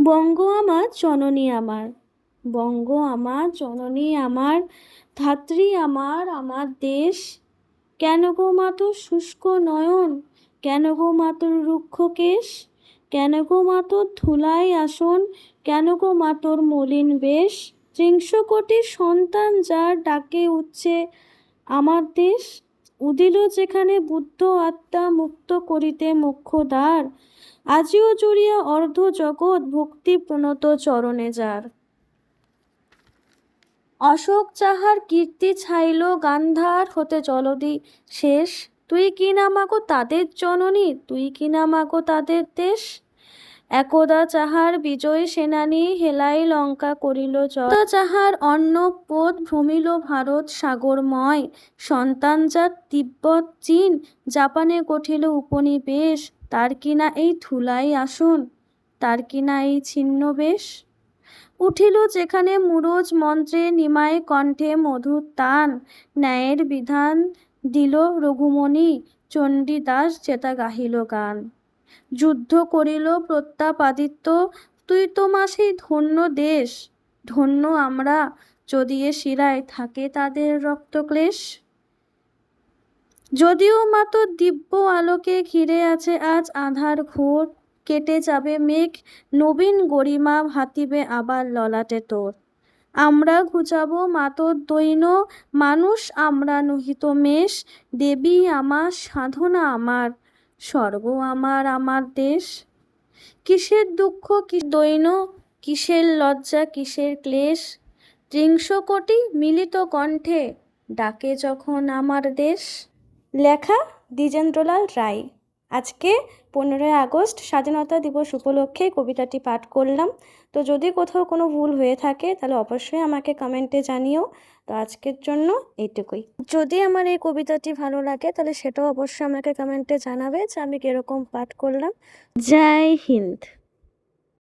বঙ্গ আমার জননী আমার, বঙ্গ আমার জননী আমার, ধাত্রী আমার, আমার দেশ। কেন গো মাতর শুষ্ক নয়ন, কেন গো মাতর রুক্ষ কেশ, কেন গো মাতর ধুলাই আসন, কেন গো মাতর মলিন বেশ। ৩০০ কোটি সন্তান যার ডাকে উঠছে আমার দেশ। উদিল যেখানে বুদ্ধ আত্মা মুক্ত করিতে মোক্ষদ্বার, আজিও জুড়িয়া অর্ধ জগৎ ভক্তি প্রণত চরণে যার। অশোক যাহার কীর্তি ছাইল গান্ধার হতে জলদি শেষ, তুই কি না মাগো তাদের জননী, তুই কি না মাগো তাদের দেশ। একদা যাহার বিজয় সেনানী হেলাই লঙ্কা করিল জয়, একদা যাহার অন্নপোত ভ্রমিল ভারত সাগরময়, সন্তান যার তিব্বত চীন জাপানে গঠিল উপনিবেশ, তার কিনা এই ধুলাই আসন, তার কিনা এই ছিন্ন বেশ। উঠিল যেখানে মুরজ মন্ত্রে নিমায় কণ্ঠে মধুর তান, ন্যায়ের বিধান দিল রঘুমণি চণ্ডীদাস যেতা গাহিল গান। যুদ্ধ করিল প্রতাপাদিত্য, তুই তো মা সেই ধন্য দেশ, ধন্য আমরা যদি এ শিরায় থাকে তাদের রক্তক্লেশ। যদিও মাতো দিব্য আলোকে ঘিরে আছে আজ আধার ঘোর, কেটে যাবে মেঘ নবীন গরিমা ভাতিবে আবার ললাটে তোর। আমরা ঘুচাবো মাতোর দৈন মানুষ আমরা নহিত মেষ, দেবী আমার সাধনা আমার, স্বর্গ আমার, আমার দেশ। কিসের দুঃখ কি দৈন, কিসের লজ্জা কিসের ক্লেশ, ৩০০ কোটি মিলিত কণ্ঠে ডাকে যখন আমার দেশ। লেখা দ্বিজেন্দ্রলাল রায়। আজকে ১৫ই আগস্ট স্বাধীনতা দিবস উপলক্ষে কবিতাটি পাঠ করলাম। তো যদি কোথাও কোনো ভুল হয়ে থাকে তাহলে অবশ্যই আমাকে কমেন্টে জানিও। তো আজকের জন্য এইটুকুই। যদি আমার এই কবিতাটি ভালো লাগে তাহলে সেটাও অবশ্যই আমাকে কমেন্টে জানাবে যে আমি কীরকম পাঠ করলাম। জয় হিন্দ।